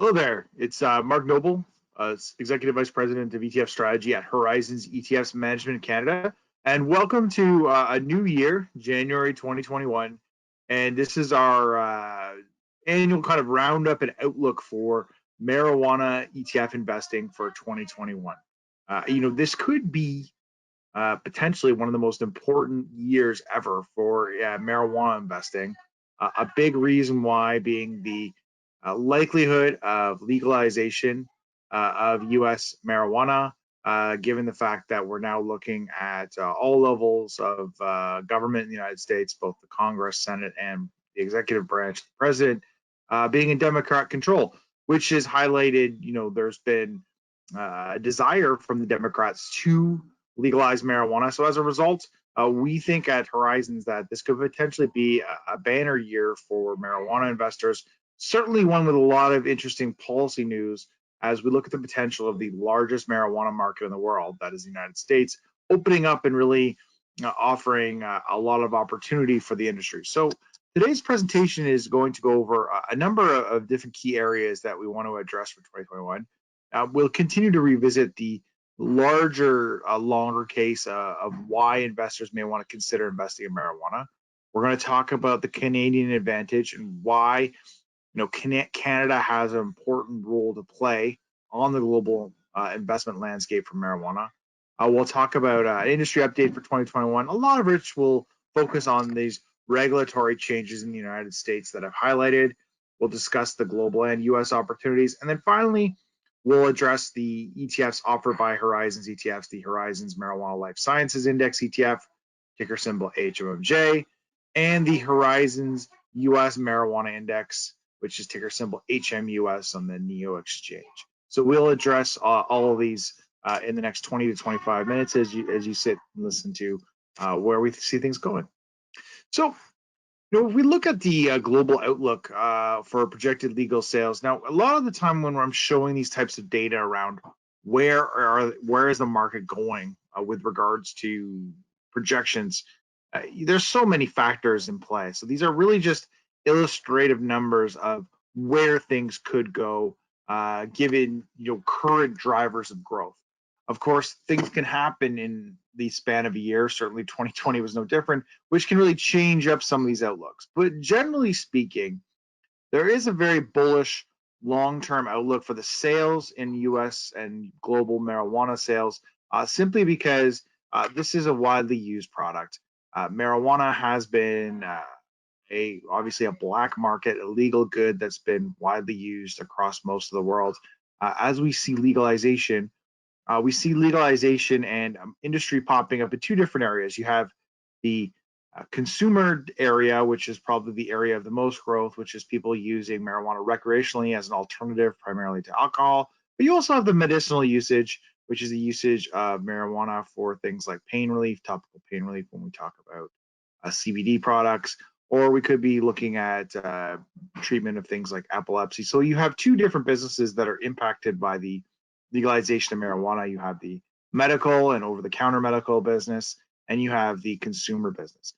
Hello there. It's Mark Noble, Executive Vice President of ETF Strategy at Horizons ETFs Management Canada. And welcome to a new year, January 2021. And this is our annual kind of roundup and outlook for marijuana ETF investing for 2021. This could be potentially one of the most important years ever for marijuana investing. A big reason why being the likelihood of legalization of U.S. marijuana, given the fact that we're now looking at all levels of government in the United States, both the Congress, Senate, and the executive branch, the president, being in Democrat control, which is highlighted. There's been a desire from the Democrats to legalize marijuana. So as a result, we think at Horizons that this could potentially be a banner year for marijuana investors, certainly one with a lot of interesting policy news as we look at the potential of the largest marijuana market in the world, that is the United States, opening up and really offering a lot of opportunity for the industry. So today's presentation is going to go over a number of different key areas that we want to address for 2021. We'll continue to revisit the larger, longer case of why investors may want to consider investing in marijuana. We're going to talk about the Canadian advantage and why Canada has an important role to play on the global investment landscape for marijuana. We'll talk about an industry update for 2021, a lot of which will focus on these regulatory changes in the United States that I've highlighted. We'll discuss the global and U.S. opportunities. And then finally, we'll address the ETFs offered by Horizons ETFs, the Horizons Marijuana Life Sciences Index ETF, ticker symbol HMMJ, and the Horizons US Marijuana Index, which is ticker symbol HMUS on the NEO Exchange. So we'll address all of these in the next 20 to 25 minutes as you sit and listen to where we see things going. So, if we look at the global outlook for projected legal sales, now a lot of the time when I'm showing these types of data around where is the market going with regards to projections, there's so many factors in play. So these are really just illustrative numbers of where things could go given current drivers of growth. Of course, things can happen in the span of a year. Certainly 2020 was no different, which can really change up some of these outlooks. But generally speaking, there is a very bullish long-term outlook for the sales in US and global marijuana sales, simply because this is a widely used product. Marijuana has been obviously a black market, illegal good that's been widely used across most of the world. As we see legalization, and industry popping up in two different areas. You have the consumer area, which is probably the area of the most growth, which is people using marijuana recreationally as an alternative primarily to alcohol. But you also have the medicinal usage, which is the usage of marijuana for things like pain relief, topical pain relief when we talk about CBD products, or we could be looking at treatment of things like epilepsy. So you have two different businesses that are impacted by the legalization of marijuana. You have the medical and over-the-counter medical business, and you have the consumer business.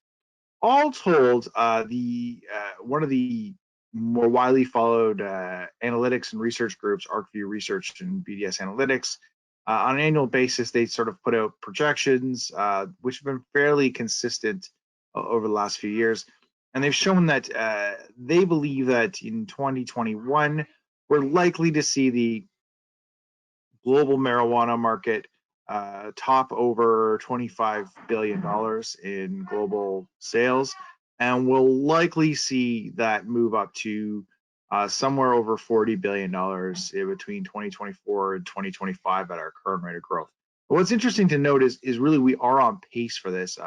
All told, one of the more widely followed analytics and research groups, ArcView Research and BDS Analytics, on an annual basis, they sort of put out projections, which have been fairly consistent over the last few years. And they've shown that they believe that in 2021, we're likely to see the global marijuana market top over $25 billion in global sales, and we'll likely see that move up to somewhere over $40 billion in between 2024 and 2025 at our current rate of growth. But what's interesting to note is really we are on pace for this.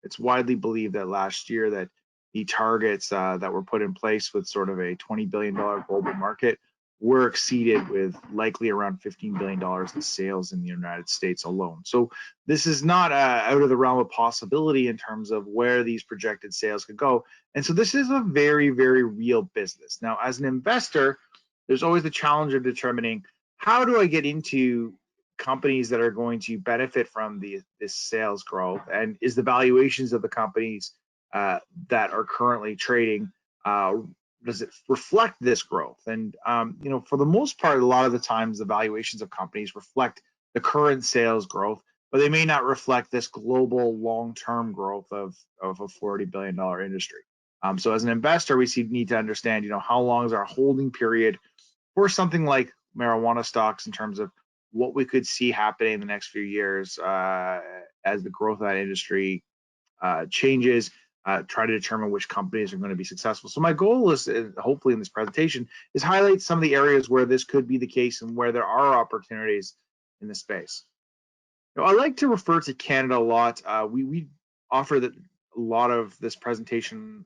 It's widely believed that last year that the targets that were put in place with sort of a $20 billion global market were exceeded with likely around $15 billion in sales in the United States alone. So this is not out of the realm of possibility in terms of where these projected sales could go. And so this is a very, very real business. Now, as an investor, there's always the challenge of determining how do I get into companies that are going to benefit from this sales growth, and is the valuations of the companies that are currently trading does it reflect this growth? And for the most part, a lot of the times the valuations of companies reflect the current sales growth, but they may not reflect this global long-term growth of a $40 billion industry. So as an investor, we need to understand, how long is our holding period for something like marijuana stocks in terms of what we could see happening in the next few years as the growth of that industry changes, try to determine which companies are going to be successful. So my goal is, hopefully in this presentation, is highlight some of the areas where this could be the case and where there are opportunities in the space. I like to refer to Canada a lot. We offer a lot of this presentation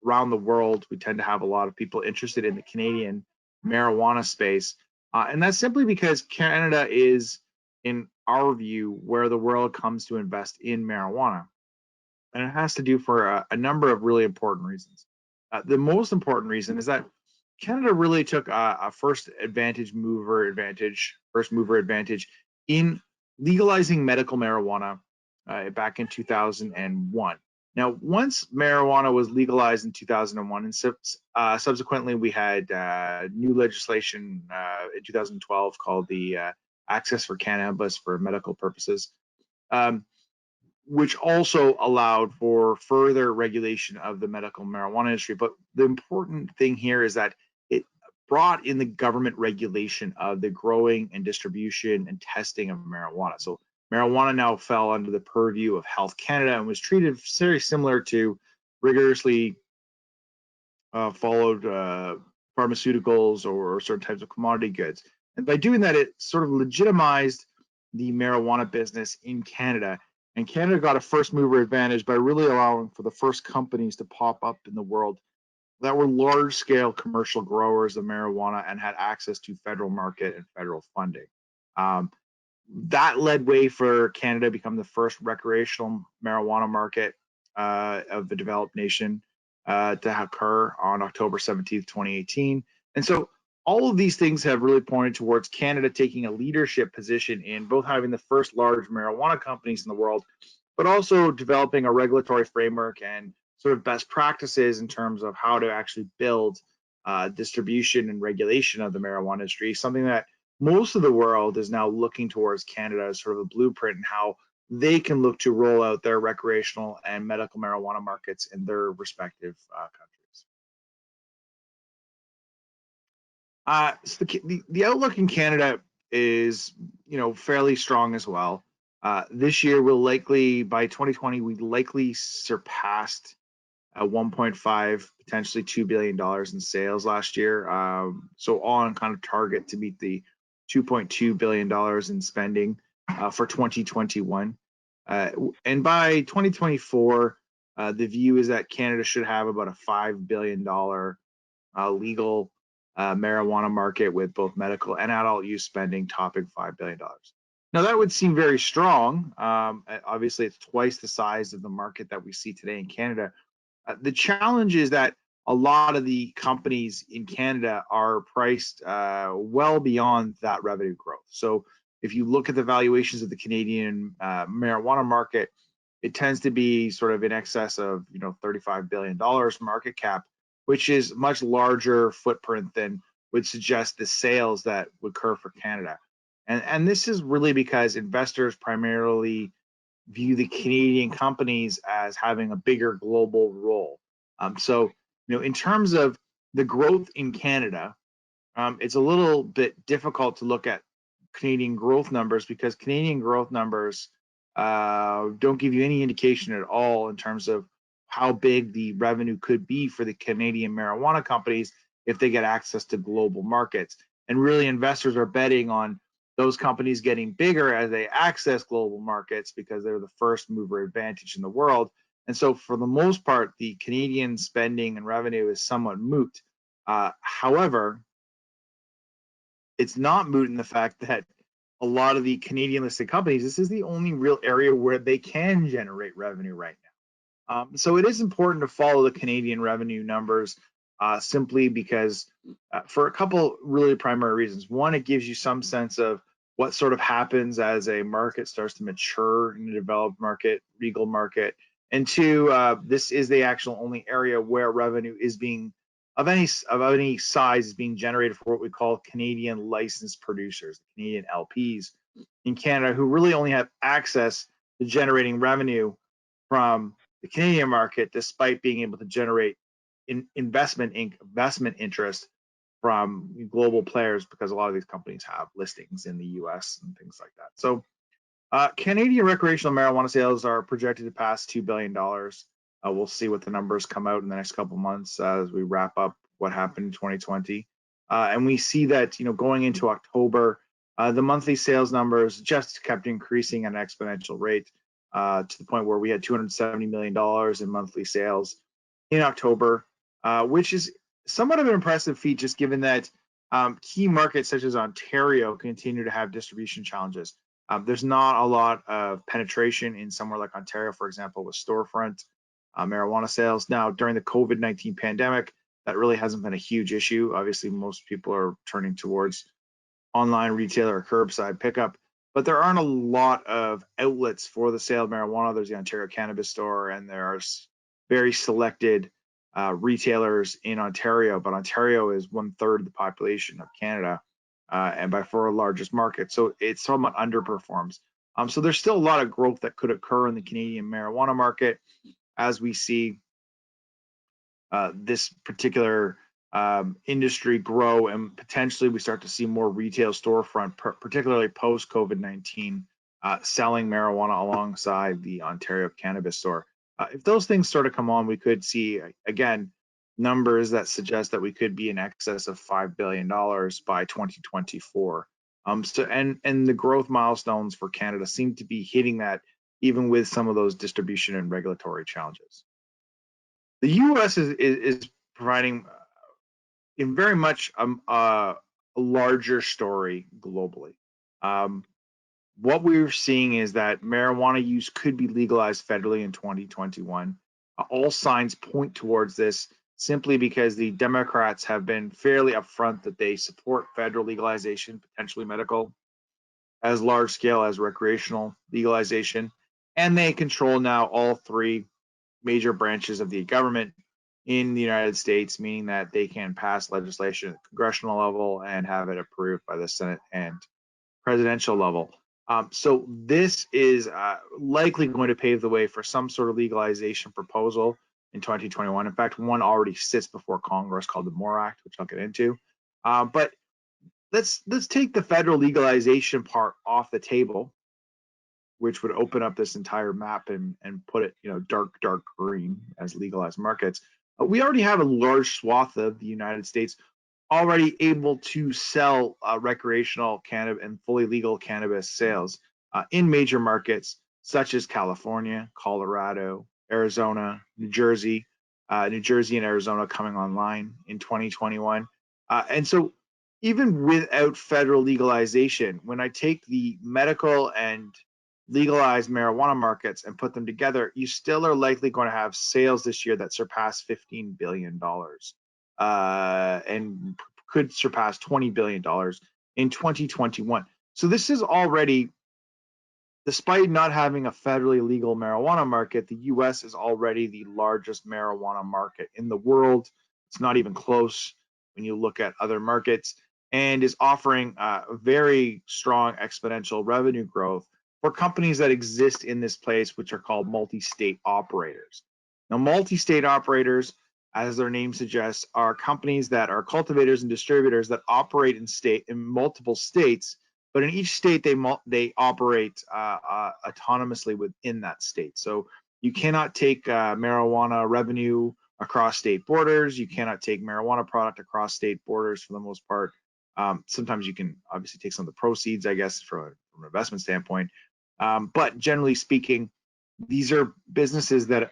around the world. We tend to have a lot of people interested in the Canadian marijuana space. And that's simply because Canada is, in our view, where the world comes to invest in marijuana. And it has to do for a number of really important reasons. The most important reason is that Canada really took a first mover advantage in legalizing medical marijuana back in 2001. Now, once marijuana was legalized in 2001, and subsequently we had new legislation in 2012 called the Access for Cannabis for Medical Purposes, which also allowed for further regulation of the medical marijuana industry. But the important thing here is that it brought in the government regulation of the growing and distribution and testing of marijuana. So marijuana now fell under the purview of Health Canada and was treated very similar to rigorously followed pharmaceuticals or certain types of commodity goods. And by doing that, it sort of legitimized the marijuana business in Canada. And Canada got a first mover advantage by really allowing for the first companies to pop up in the world that were large scale commercial growers of marijuana and had access to federal market and federal funding. That led way for Canada to become the first recreational marijuana market of the developed nation to occur on October 17th, 2018. And so all of these things have really pointed towards Canada taking a leadership position in both having the first large marijuana companies in the world, but also developing a regulatory framework and sort of best practices in terms of how to actually build distribution and regulation of the marijuana industry, something that most of the world is now looking towards Canada as sort of a blueprint and how they can look to roll out their recreational and medical marijuana markets in their respective countries. So the outlook in Canada is, fairly strong as well. This year, by 2020, we likely surpassed 1.5, potentially $2 billion in sales last year. So on kind of target to meet the $2.2 billion in spending for 2021. And by 2024, the view is that Canada should have about a $5 billion legal marijuana market with both medical and adult use spending topping $5 billion. Now that would seem very strong. Obviously, it's twice the size of the market that we see today in Canada. The challenge is that a lot of the companies in Canada are priced well beyond that revenue growth. So if you look at the valuations of the Canadian marijuana market, it tends to be sort of in excess of $35 billion market cap, which is much larger footprint than would suggest the sales that would occur for Canada. And this is really because investors primarily view the Canadian companies as having a bigger global role. So, in terms of the growth in Canada, it's a little bit difficult to look at Canadian growth numbers because Canadian growth numbers don't give you any indication at all in terms of how big the revenue could be for the Canadian marijuana companies if they get access to global markets. And really, investors are betting on those companies getting bigger as they access global markets because they're the first mover advantage in the world. And so for the most part, the Canadian spending and revenue is somewhat moot. However, it's not moot in the fact that a lot of the Canadian listed companies, this is the only real area where they can generate revenue right now. So it is important to follow the Canadian revenue numbers simply because for a couple really primary reasons. One, it gives you some sense of what sort of happens as a market starts to mature in a developed market, legal market. And two, this is the actual only area where revenue is being any size is being generated for what we call Canadian licensed producers, Canadian LPs in Canada, who really only have access to generating revenue from the Canadian market, despite being able to generate investment interest from global players, because a lot of these companies have listings in the U.S. and things like that. So Canadian recreational marijuana sales are projected to pass $2 billion. We'll see what the numbers come out in the next couple of months as we wrap up what happened in 2020. And we see that, going into October, the monthly sales numbers just kept increasing at an exponential rate to the point where we had $270 million in monthly sales in October, which is somewhat of an impressive feat, just given that key markets such as Ontario continue to have distribution challenges. There's not a lot of penetration in somewhere like Ontario, for example, with storefront marijuana sales. Now, during the COVID-19 pandemic, that really hasn't been a huge issue. Obviously, most people are turning towards online retail or curbside pickup, but there aren't a lot of outlets for the sale of marijuana. There's the Ontario Cannabis Store, and there are very selected retailers in Ontario, but Ontario is 1/3 of the population of Canada, and by far the largest market, so it somewhat underperforms. So there's still a lot of growth that could occur in the Canadian marijuana market as we see this particular industry grow, and potentially we start to see more retail storefront, particularly post COVID-19, selling marijuana alongside the Ontario Cannabis Store. If those things sort of come on, we could see, again, numbers that suggest that we could be in excess of $5 billion by 2024. And the growth milestones for Canada seem to be hitting that, even with some of those distribution and regulatory challenges. The U.S. is providing in very much a larger story globally. What we're seeing is that marijuana use could be legalized federally in 2021. All signs point towards this, simply because the Democrats have been fairly upfront that they support federal legalization, potentially medical, as large scale as recreational legalization, and they control now all three major branches of the government in the United States, meaning that they can pass legislation at the congressional level and have it approved by the Senate and presidential level. So this is likely going to pave the way for some sort of legalization proposal in 2021. In fact, one already sits before Congress called the MORE Act, which I'll get into. But let's take the federal legalization part off the table, which would open up this entire map and put it, dark green as legalized markets. We already have a large swath of the United States already able to sell recreational cannabis and fully legal cannabis sales in major markets such as California, Colorado, Arizona, New Jersey and Arizona coming online in 2021. And so even without federal legalization, when I take the medical and legalized marijuana markets and put them together, you still are likely going to have sales this year that surpass $15 billion and could surpass $20 billion in 2021. So this is already, despite not having a federally legal marijuana market, the US is already the largest marijuana market in the world. It's not even close when you look at other markets, and is offering very strong exponential revenue growth for companies that exist in this place, which are called multi-state operators. Now, multi-state operators, as their name suggests, are companies that are cultivators and distributors that operate in multiple states, but in each state they operate autonomously within that state. So you cannot take marijuana revenue across state borders. You cannot take marijuana product across state borders for the most part. Sometimes you can obviously take some of the proceeds, I guess, from an investment standpoint. But generally speaking, these are businesses that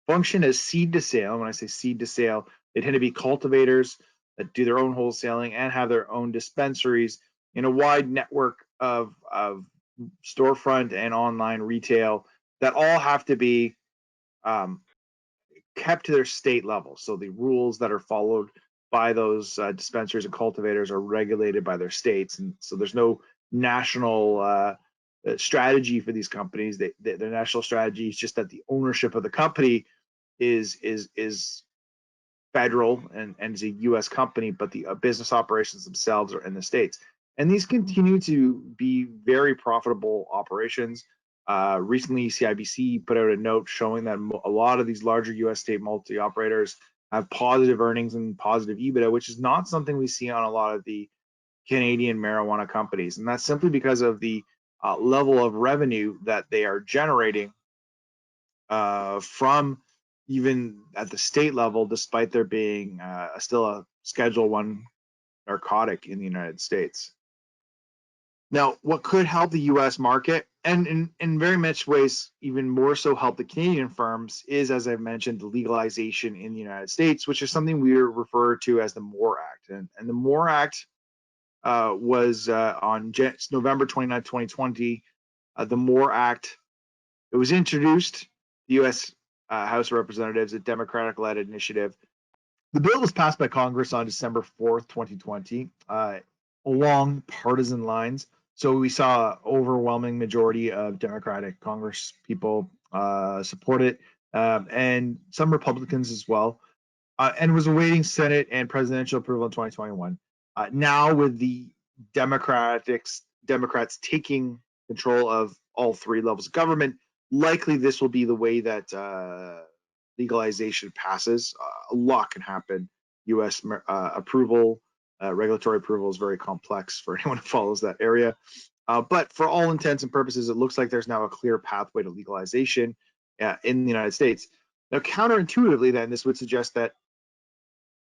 function as seed to sale. When I say seed to sale, they tend to be cultivators that do their own wholesaling and have their own dispensaries in a wide network of storefront and online retail that all have to be kept to their state level. So the rules that are followed by those dispensaries and cultivators are regulated by their states, and so there's no national strategy for these companies. Their national strategy is just that the ownership of the company is federal and is a U.S. company, but the business operations themselves are in the States. And these continue to be very profitable operations. Recently, CIBC put out a note showing that a lot of these larger U.S. state multi-operators have positive earnings and positive EBITDA, which is not something we see on a lot of the Canadian marijuana companies. And that's simply because of the level of revenue that they are generating from even at the state level, despite there being still a Schedule I narcotic in the United States. Now, what could help the U.S. market, and in very much ways even more so help the Canadian firms, is, as I've mentioned, the legalization in the United States, which is something we refer to as the MORE Act. And the MORE Act was on November 29, 2020. The MORE Act, it was introduced, the U.S. House of Representatives, a Democratic-led initiative. The bill was passed by Congress on December 4th, 2020, along partisan lines. So we saw an overwhelming majority of Democratic Congress people support it, and some Republicans as well, and was awaiting Senate and presidential approval in 2021. Now, with the Democrats taking control of all three levels of government, likely this will be the way that legalization passes. A lot can happen. U.S. approval, regulatory approval is very complex for anyone who follows that area. But for all intents and purposes, it looks like there's now a clear pathway to legalization in the United States. Now, counterintuitively, then, this would suggest that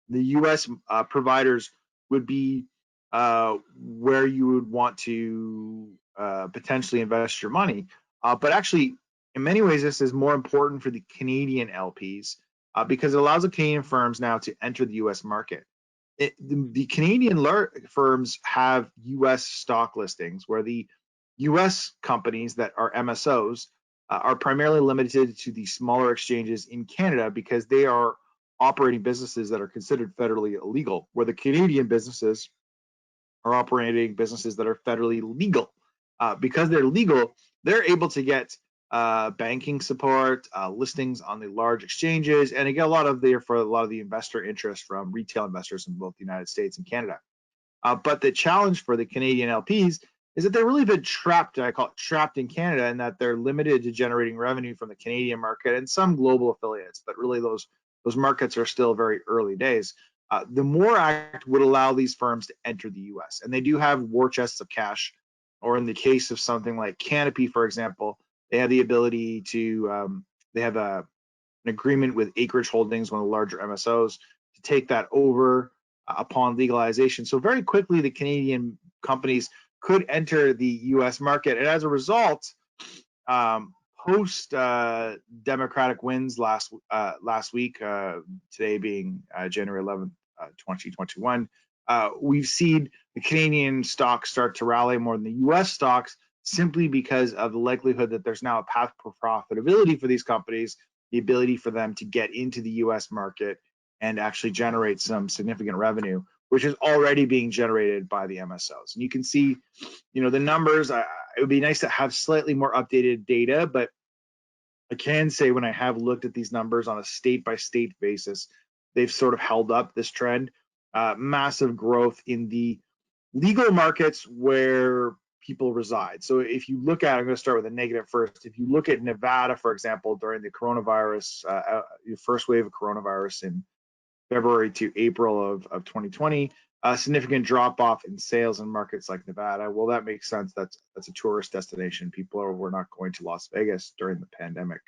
the U.S. Providers would be where you would want to potentially invest your money. But actually, in many ways, this is more important for the Canadian LPs because it allows the Canadian firms now to enter the U.S. market. The Canadian firms have U.S. stock listings, where the U.S. companies that are MSOs are primarily limited to the smaller exchanges in Canada because they are operating businesses that are considered federally illegal, where the Canadian businesses are operating businesses that are federally legal. Because they're legal, they're able to get banking support, listings on the large exchanges, and they get a lot of the investor interest from retail investors in both the United States and Canada. But the challenge for the Canadian LPs is that they've really been trapped, I call it trapped in Canada, and that they're limited to generating revenue from the Canadian market and some global affiliates, but really those markets are still very early days. The MORE Act would allow these firms to enter the U.S., and they do have war chests of cash, or in the case of something like Canopy, for example, they have the ability to, they have an agreement with Acreage Holdings, one of the larger MSOs, to take that over upon legalization. So very quickly, the Canadian companies could enter the U.S. market. And as a result, post Democratic wins last week, today being January 11th, 2021, we've seen the Canadian stocks start to rally more than the U.S. stocks, simply because of the likelihood that there's now a path for profitability for these companies, the ability for them to get into the U.S. market and actually generate some significant revenue, which is already being generated by the MSOs. And you can see, the numbers. It would be nice to have slightly more updated data, but I can say when I have looked at these numbers on a state-by-state basis, they've sort of held up this trend. Massive growth in the legal markets where people reside. So if you look at, I'm going to start with a negative first. If you look at Nevada, for example, during the coronavirus, the first wave of coronavirus in February to April of 2020, a significant drop off in sales in markets like Nevada. Well, that makes sense. That's a tourist destination. People were not going to Las Vegas during the pandemic.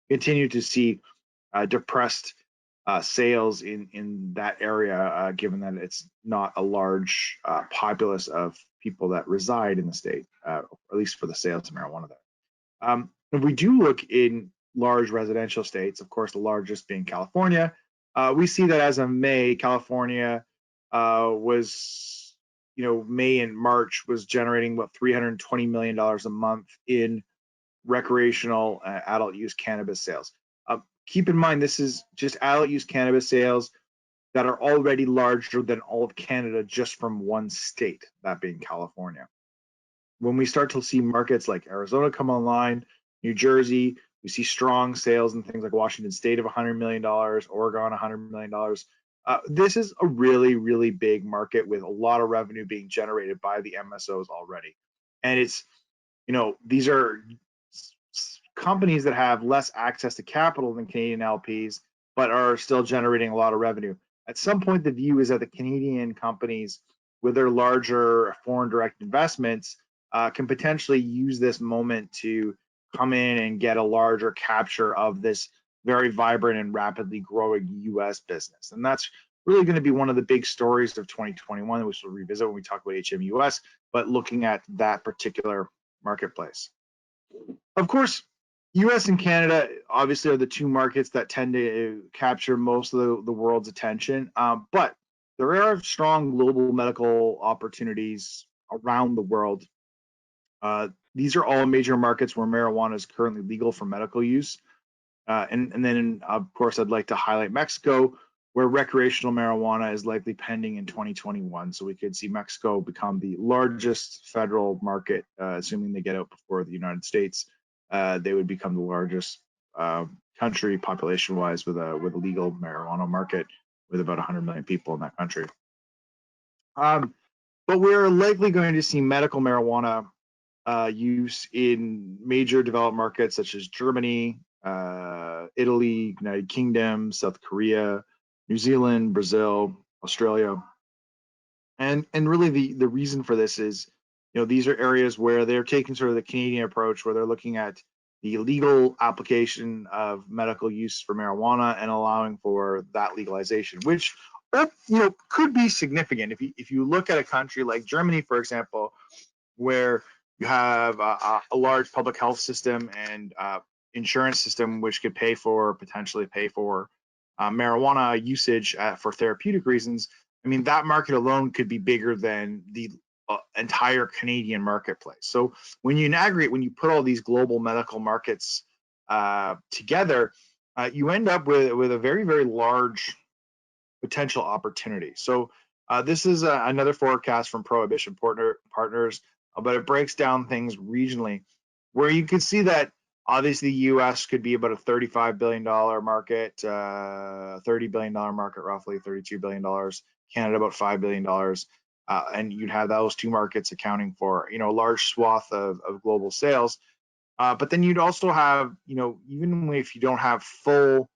Continue to see depressed sales in that area, given that it's not a large populace of people that reside in the state, at least for the sales of marijuana there. If we do look in large residential states, of course, the largest being California, we see that as of May, California was, May and March was generating about $320 million a month in recreational adult use cannabis sales. Keep in mind, this is just adult use cannabis sales that are already larger than all of Canada just from one state, that being California. When we start to see markets like Arizona come online, New Jersey, We see strong sales in things like Washington State of $100 million, Oregon $100 million. This is a really, really big market with a lot of revenue being generated by the MSOs already. And it's, these are companies that have less access to capital than Canadian LPs, but are still generating a lot of revenue. At some point, the view is that the Canadian companies with their larger foreign direct investments can potentially use this moment to come in and get a larger capture of this very vibrant and rapidly growing US business. And that's really going to be one of the big stories of 2021, which we'll revisit when we talk about HMUS, but looking at that particular marketplace. Of course, US and Canada obviously are the two markets that tend to capture most of the world's attention, but there are strong global medical opportunities around the world. These are all major markets where marijuana is currently legal for medical use. And then, of course, I'd like to highlight Mexico, where recreational marijuana is likely pending in 2021. So we could see Mexico become the largest federal market, assuming they get out before the United States. They would become the largest country population-wise with a legal marijuana market with about 100 million people in that country. But we're likely going to see medical marijuana use in major developed markets such as Germany, Italy, United Kingdom, South Korea, New Zealand, Brazil, Australia. And really the reason for this is, these are areas where they're taking sort of the Canadian approach, where they're looking at the legal application of medical use for marijuana and allowing for that legalization, which could be significant. If you look at a country like Germany, for example, where you have a large public health system and insurance system which could potentially pay for marijuana usage for therapeutic reasons. I mean, that market alone could be bigger than the entire Canadian marketplace. So when you put all these global medical markets together, you end up with a very, very large potential opportunity. So this is another forecast from Prohibition Partners, but it breaks down things regionally, where you can see that obviously the US could be about a $35 billion market, $30 billion market, roughly $32 billion, Canada about $5 billion. And you'd have those two markets accounting for, a large swath of global sales. But then you'd also have, even if you don't have full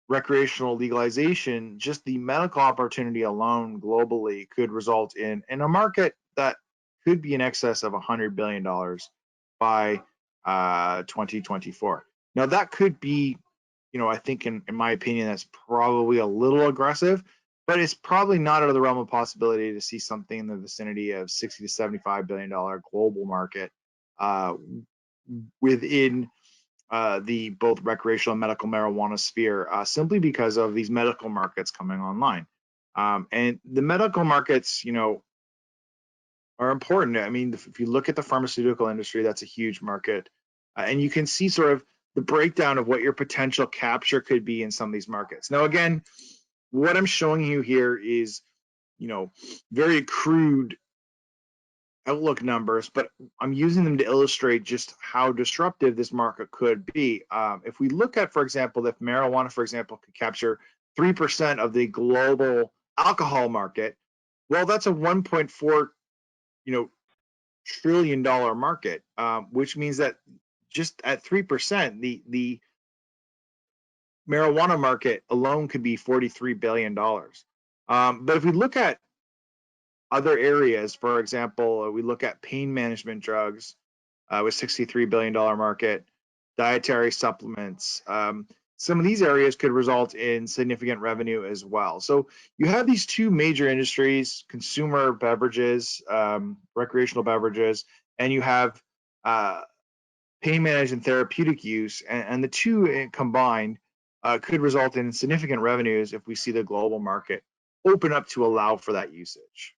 recreational legalization, just the medical opportunity alone globally could result in a market that could be in excess of $100 billion by 2024. Now that could be, I think in my opinion, that's probably a little aggressive, but it's probably not out of the realm of possibility to see something in the vicinity of $60 to $75 billion global market within the both recreational and medical marijuana sphere, simply because of these medical markets coming online. And the medical markets, are important. I mean, if you look at the pharmaceutical industry, that's a huge market. And you can see sort of the breakdown of what your potential capture could be in some of these markets. Now, again, what I'm showing you here is, very crude outlook numbers, but I'm using them to illustrate just how disruptive this market could be. If we look at, for example, if marijuana, for example, could capture 3% of the global alcohol market, well, that's a 1.4 trillion dollar market, which means that just at 3%, the marijuana market alone could be $43 billion. But if we look at other areas, for example, we look at pain management drugs with $63 billion market, dietary supplements. Some of these areas could result in significant revenue as well. So you have these two major industries, consumer beverages, recreational beverages, and you have pain management therapeutic use, and the two combined could result in significant revenues if we see the global market open up to allow for that usage.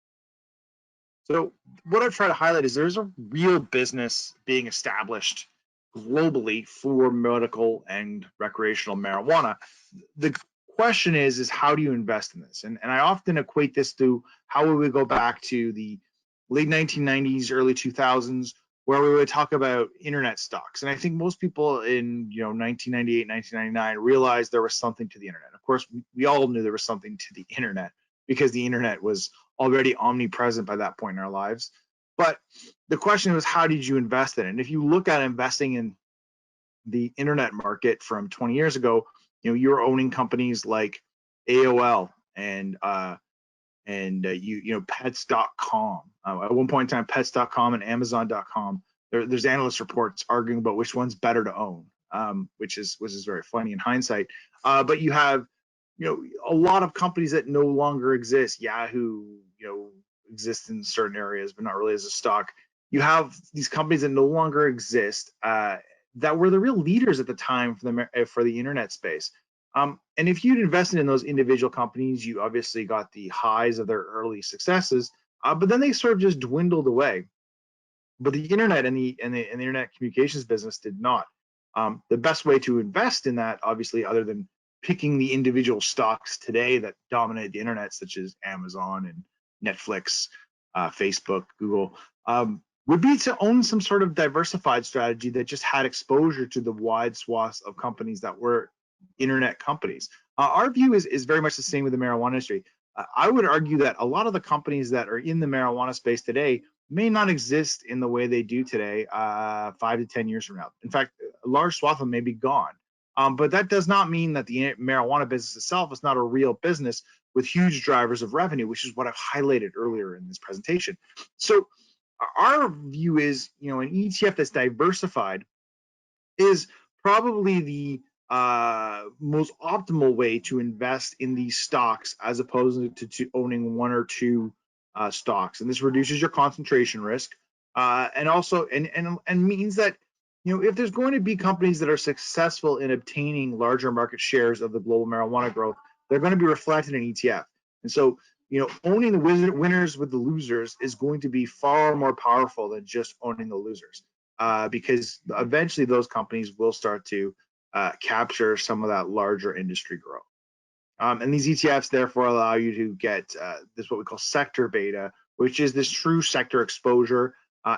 So what I've tried to highlight is there's a real business being established globally for medical and recreational marijuana. The question is how do you invest in this? And I often equate this to how would we go back to the late 1990s, early 2000s, where we would talk about internet stocks. And I think most people in 1998, 1999 realized there was something to the internet. Of course, we all knew there was something to the internet because the internet was already omnipresent by that point in our lives. But the question was, how did you invest in it? And if you look at investing in the internet market from 20 years ago, you're owning companies like AOL and pets.com. At one point in time, pets.com and amazon.com, there's analyst reports arguing about which one's better to own, which is very funny in hindsight. But you have a lot of companies that no longer exist. Yahoo exists in certain areas, but not really as a stock. You have these companies that no longer exist, that were the real leaders at the time for the internet space. And if you'd invested in those individual companies, you obviously got the highs of their early successes, but then they sort of just dwindled away. But the internet and the internet communications business did not. The best way to invest in that, obviously, other than picking the individual stocks today that dominate the internet, such as Amazon and Netflix, Facebook, Google, would be to own some sort of diversified strategy that just had exposure to the wide swaths of companies that were internet companies. Our view is very much the same with the marijuana industry. I would argue that a lot of the companies that are in the marijuana space today may not exist in the way they do today 5 to 10 years from now. In fact, a large swath of them may be gone. But that does not mean that the marijuana business itself is not a real business with huge drivers of revenue, which is what I've highlighted earlier in this presentation. So our view is, an ETF that's diversified is probably the most optimal way to invest in these stocks as opposed to owning one or two stocks. And this reduces your concentration risk, and also and means that if there's going to be companies that are successful in obtaining larger market shares of the global marijuana growth, they're going to be reflected in ETF. And so owning the winners with the losers is going to be far more powerful than just owning the losers, because eventually those companies will start to capture some of that larger industry growth. And these ETFs therefore allow you to get this what we call sector beta, which is this true sector exposure.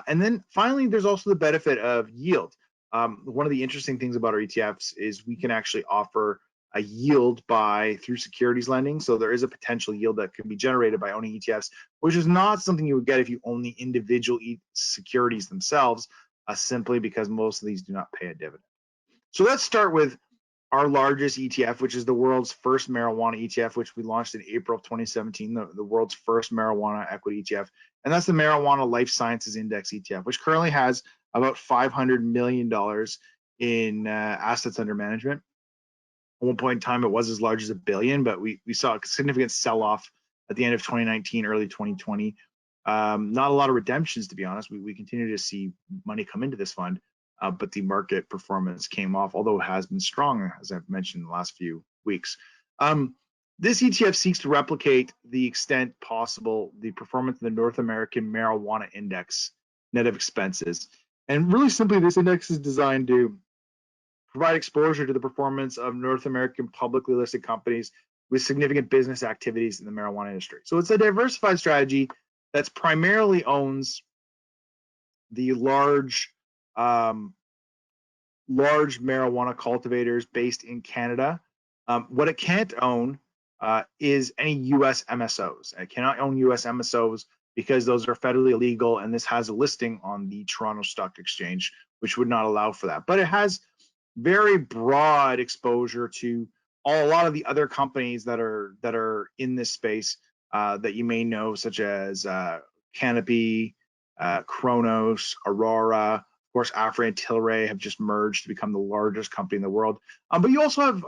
And then finally, there's also the benefit of yield. One of the interesting things about our ETFs is we can actually offer a yield through securities lending. So there is a potential yield that can be generated by owning ETFs, which is not something you would get if you own the individual securities themselves, simply because most of these do not pay a dividend. So let's start with our largest ETF, which is the world's first marijuana ETF, which we launched in April of 2017, the world's first marijuana equity ETF. And that's the Marijuana Life Sciences Index ETF, which currently has about $500 million in assets under management. At one point in time, it was as large as $1 billion, but we saw a significant sell-off at the end of 2019, early 2020. Not a lot of redemptions, to be honest. We continue to see money come into this fund, but the market performance came off, although it has been strong, as I've mentioned in the last few weeks. This ETF seeks to replicate the extent possible the performance of the North American Marijuana Index, net of expenses. And really simply, this index is designed to provide exposure to the performance of North American publicly listed companies with significant business activities in the marijuana industry. So it's a diversified strategy that's primarily owns the large marijuana cultivators based in Canada. What it can't own is any U.S. MSOs. It cannot own U.S. MSOs because those are federally illegal, and this has a listing on the Toronto Stock Exchange, which would not allow for that. But it has very broad exposure to a lot of the other companies that are in this space that you may know, such as Canopy, Kronos, Aurora. Of course, Aphria and Tilray have just merged to become the largest company in the world. But you also have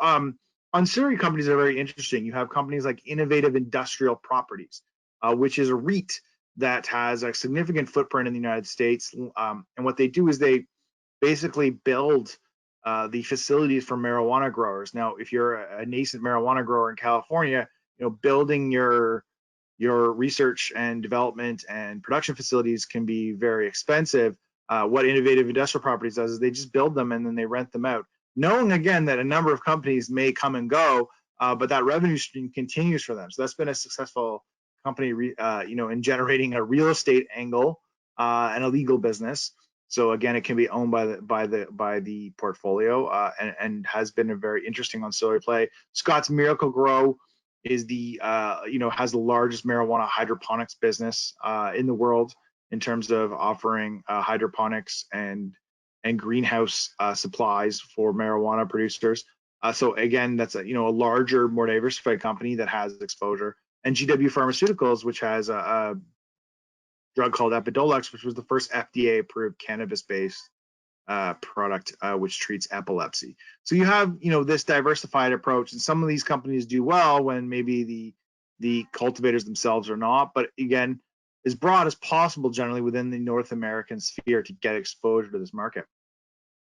ancillary companies that are very interesting. You have companies like Innovative Industrial Properties, which is a REIT that has a significant footprint in the United States. And what they do is they basically build the facilities for marijuana growers. Now, if you're a nascent marijuana grower in California, building your research and development and production facilities can be very expensive. What Innovative Industrial Properties does is they just build them and then they rent them out, knowing again that a number of companies may come and go, but that revenue stream continues for them. So that's been a successful company, in generating a real estate angle and a legal business. So again, it can be owned by the portfolio, and has been a very interesting ancillary play. Scott's Miracle-Gro is has the largest marijuana hydroponics business in the world in terms of offering hydroponics and greenhouse supplies for marijuana producers. So again, that's a larger, more diversified company that has exposure. And GW Pharmaceuticals, which has a drug called Epidiolex, which was the first FDA-approved cannabis-based product which treats epilepsy. So you have this diversified approach, and some of these companies do well when maybe the cultivators themselves are not. But again, as broad as possible generally within the North American sphere to get exposure to this market.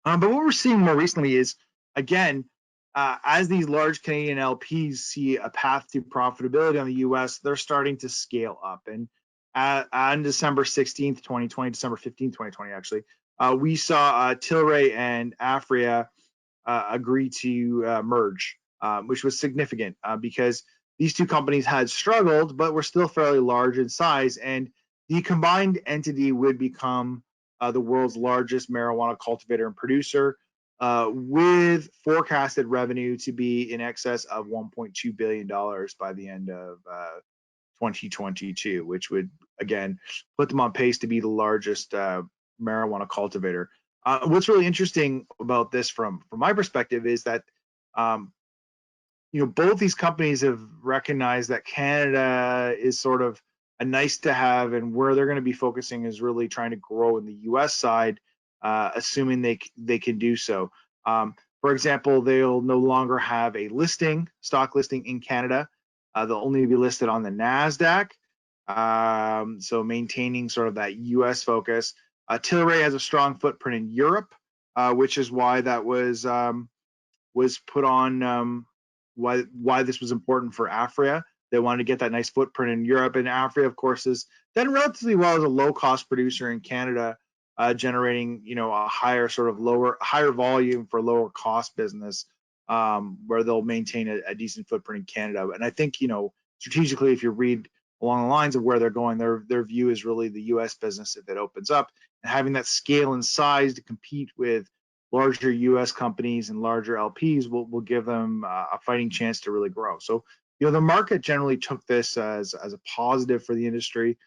But what we're seeing more recently is, again, as these large Canadian LPs see a path to profitability on the US, they're starting to scale up. And on December 16th, 2020, December 15th, 2020, actually, we saw Tilray and Aphria agree to merge, which was significant because these two companies had struggled, but were still fairly large in size. And the combined entity would become the world's largest marijuana cultivator and producer, with forecasted revenue to be in excess of $1.2 billion by the end of 2022, which would, again, put them on pace to be the largest marijuana cultivator. What's really interesting about this from my perspective is that both these companies have recognized that Canada is sort of a nice to have, and where they're going to be focusing is really trying to grow in the US side, assuming they can do so. For example, they'll no longer have a stock listing in Canada. They'll only be listed on the NASDAQ. So maintaining sort of that US focus. Tilray has a strong footprint in Europe, which is why that was put on, why this was important for Aphria. They wanted to get that nice footprint in Europe, and Aphria, of course, has done relatively well as a low-cost producer in Canada, generating a higher volume for lower cost business, where they'll maintain a decent footprint in Canada. And I think strategically, if you read along the lines of where they're going, their view is really the U.S. business if it opens up, and having that scale and size to compete with larger U.S. companies and larger LPs will give them a fighting chance to really grow. So the market generally took this as a positive for the industry,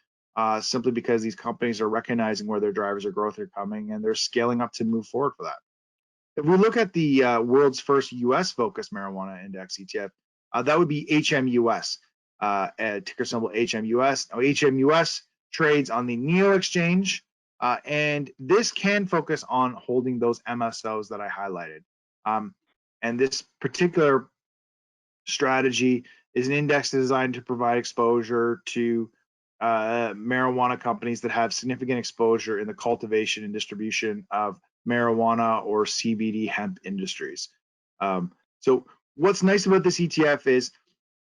simply because these companies are recognizing where their drivers of growth are coming, and they're scaling up to move forward for that. If we look at the world's first US-focused marijuana index ETF, that would be HMUS, ticker symbol HMUS. Now, HMUS trades on the NEO exchange, and this can focus on holding those MSOs that I highlighted. And this particular strategy is an index designed to provide exposure to marijuana companies that have significant exposure in the cultivation and distribution of marijuana or CBD hemp industries. So what's nice about this ETF is,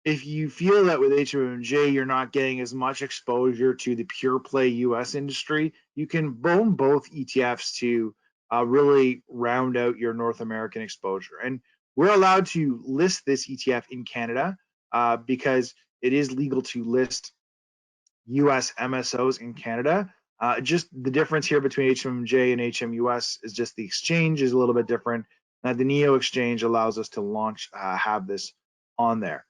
if you feel that with HMMJ you're not getting as much exposure to the pure play US industry, you can own both ETFs to really round out your North American exposure. And we're allowed to list this ETF in Canada because it is legal to list US MSOs in Canada. Just the difference here between HMMJ and HMUS is just the exchange is a little bit different. The NEO exchange allows us to have this on there.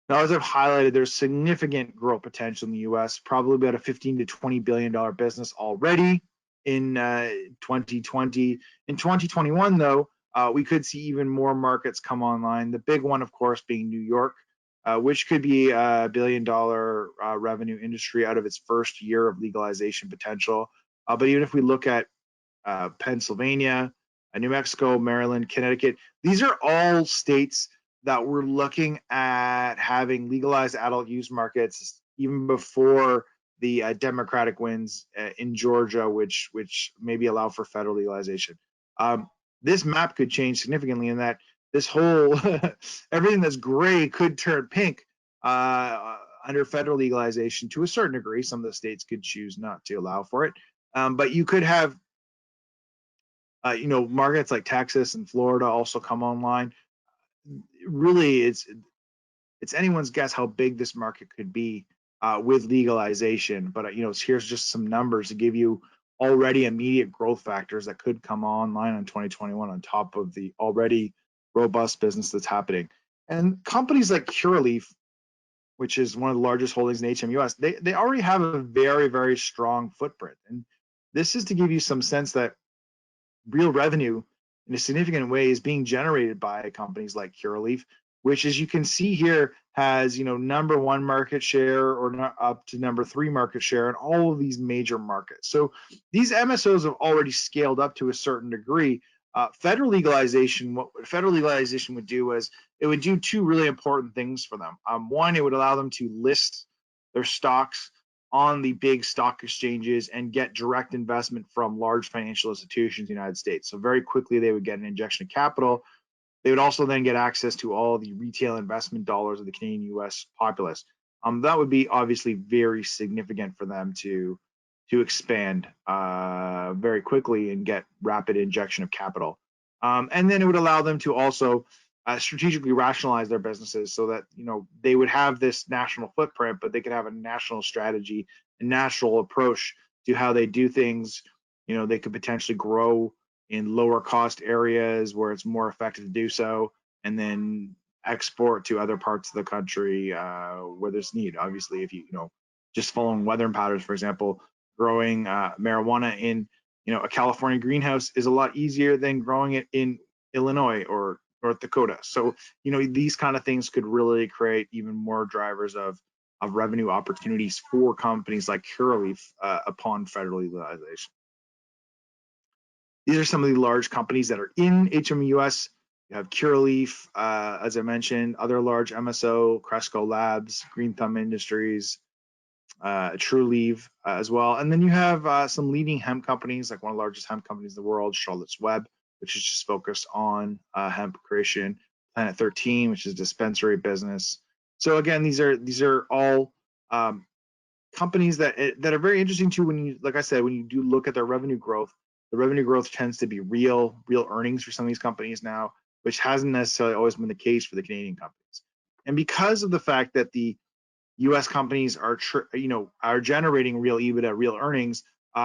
Now, as I've highlighted, there's significant growth potential in the US, probably about a $15 to $20 billion business already in 2020. In 2021, though, we could see even more markets come online. The big one, of course, being New York, which could be a $1 billion revenue industry out of its first year of legalization potential. But even if we look at Pennsylvania, New Mexico, Maryland, Connecticut, these are all states that we're looking at having legalized adult use markets even before the Democratic wins in Georgia, which maybe allow for federal legalization. This map could change significantly in that this whole everything that's gray could turn pink under federal legalization to a certain degree. Some of the states could choose not to allow for it, but you could have markets like Texas and Florida also come online. Really, it's anyone's guess how big this market could be with legalization. But here's just some numbers to give you already immediate growth factors that could come online in 2021 on top of the already robust business that's happening. And companies like Curaleaf, which is one of the largest holdings in HMUS, they already have a very, very strong footprint. And this is to give you some sense that real revenue in a significant way is being generated by companies like Curaleaf, which, as you can see here, has number one market share or up to number three market share in all of these major markets. So these MSOs have already scaled up to a certain degree. Federal legalization, what federal legalization would do is it would do two really important things for them. One, it would allow them to list their stocks on the big stock exchanges and get direct investment from large financial institutions in the United States. So very quickly they would get an injection of capital. They would also then get access to all the retail investment dollars of the Canadian US populace. That would be obviously very significant for them to expand very quickly and get rapid injection of capital. And then it would allow them to also strategically rationalize their businesses so that they would have this national footprint, but they could have a national strategy, a national approach to how they do things. They could potentially grow in lower cost areas where it's more effective to do so, and then export to other parts of the country where there's need. Obviously, if you just following weather patterns, for example, growing marijuana in a California greenhouse is a lot easier than growing it in Illinois or North Dakota. So these kind of things could really create even more drivers of revenue opportunities for companies like Curaleaf upon federal legalization. These are some of the large companies that are in HMUS. You have Curaleaf, as I mentioned, other large MSO, Cresco Labs, Green Thumb Industries, Trulieve as well. And then you have some leading hemp companies, like one of the largest hemp companies in the world, Charlotte's Web, which is just focused on hemp creation, Planet 13, which is a dispensary business. So again, these are all companies that are very interesting too. When you, like I said, when you do look at their revenue growth, the revenue growth tends to be real earnings for some of these companies now, which hasn't necessarily always been the case for the Canadian companies. And because of the fact that the U.S. companies are generating real EBITDA, real earnings,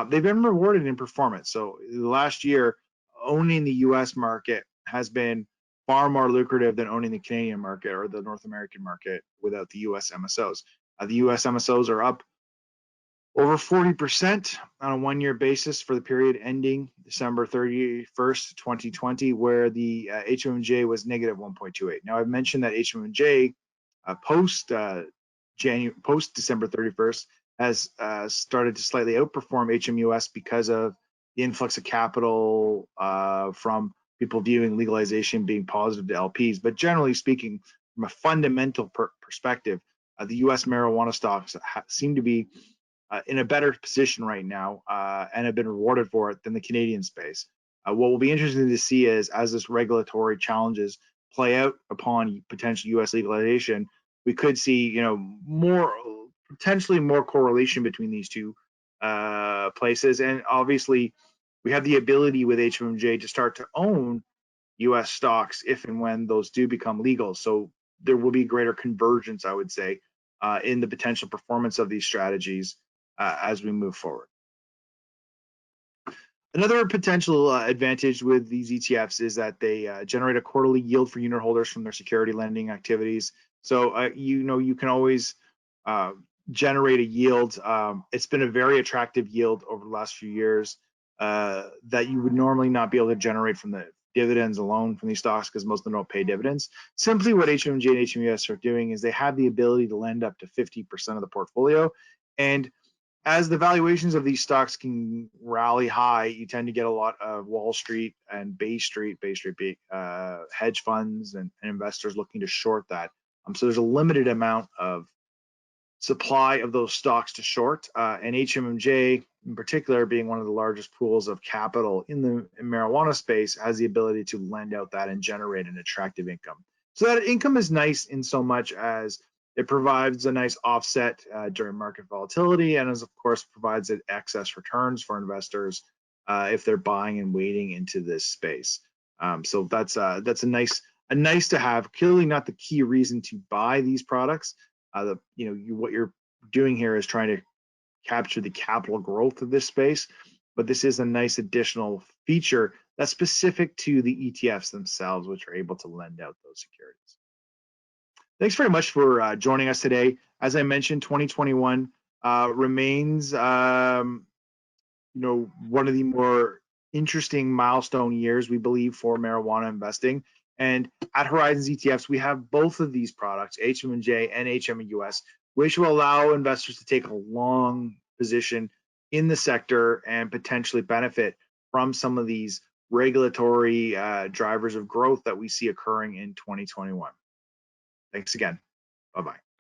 they've been rewarded in performance. So the last year, owning the U.S. market has been far more lucrative than owning the Canadian market or the North American market without the U.S. MSOs. The U.S. MSOs are up over 40% on a one-year basis for the period ending December 31st, 2020, where the HMJ was negative 1.28. Now, I've mentioned that HMJ post December 31st has started to slightly outperform HMUS because of the influx of capital from people viewing legalization being positive to LPs. But generally speaking, from a fundamental perspective, the U.S. marijuana stocks seem to be in a better position right now and have been rewarded for it than the Canadian space. What will be interesting to see is as this regulatory challenges play out upon potential U.S. legalization, we could see potentially more correlation between these two places. And obviously, we have the ability with HMJ to start to own U.S. stocks if and when those do become legal. So there will be greater convergence, I would say, in the potential performance of these strategies as we move forward. Another potential advantage with these ETFs is that they generate a quarterly yield for unit holders from their security lending activities. So you can always generate a yield. It's been a very attractive yield over the last few years that you would normally not be able to generate from the dividends alone from these stocks because most of them don't pay dividends. Simply what HMJ and HMUS are doing is they have the ability to lend up to 50% of the portfolio. And as the valuations of these stocks can rally high, you tend to get a lot of Wall Street and Bay Street hedge funds and investors looking to short that. So there's a limited amount of supply of those stocks to short, and HMJ in particular, being one of the largest pools of capital in the marijuana space, has the ability to lend out that and generate an attractive income. So that income is nice in so much as it provides a nice offset during market volatility, and as of course provides an excess returns for investors if they're buying and waiting into this space. So that's a nice to have. Clearly not the key reason to buy these products. What you're doing here is trying to capture the capital growth of this space. but this is a nice additional feature that's specific to the ETFs themselves, which are able to lend out those securities. Thanks very much for joining us today. As I mentioned, 2021 remains one of the more interesting milestone years, we believe, for marijuana investing. And at Horizons ETFs, we have both of these products, HMJ and HMUS, which will allow investors to take a long position in the sector and potentially benefit from some of these regulatory drivers of growth that we see occurring in 2021. Thanks again. Bye-bye.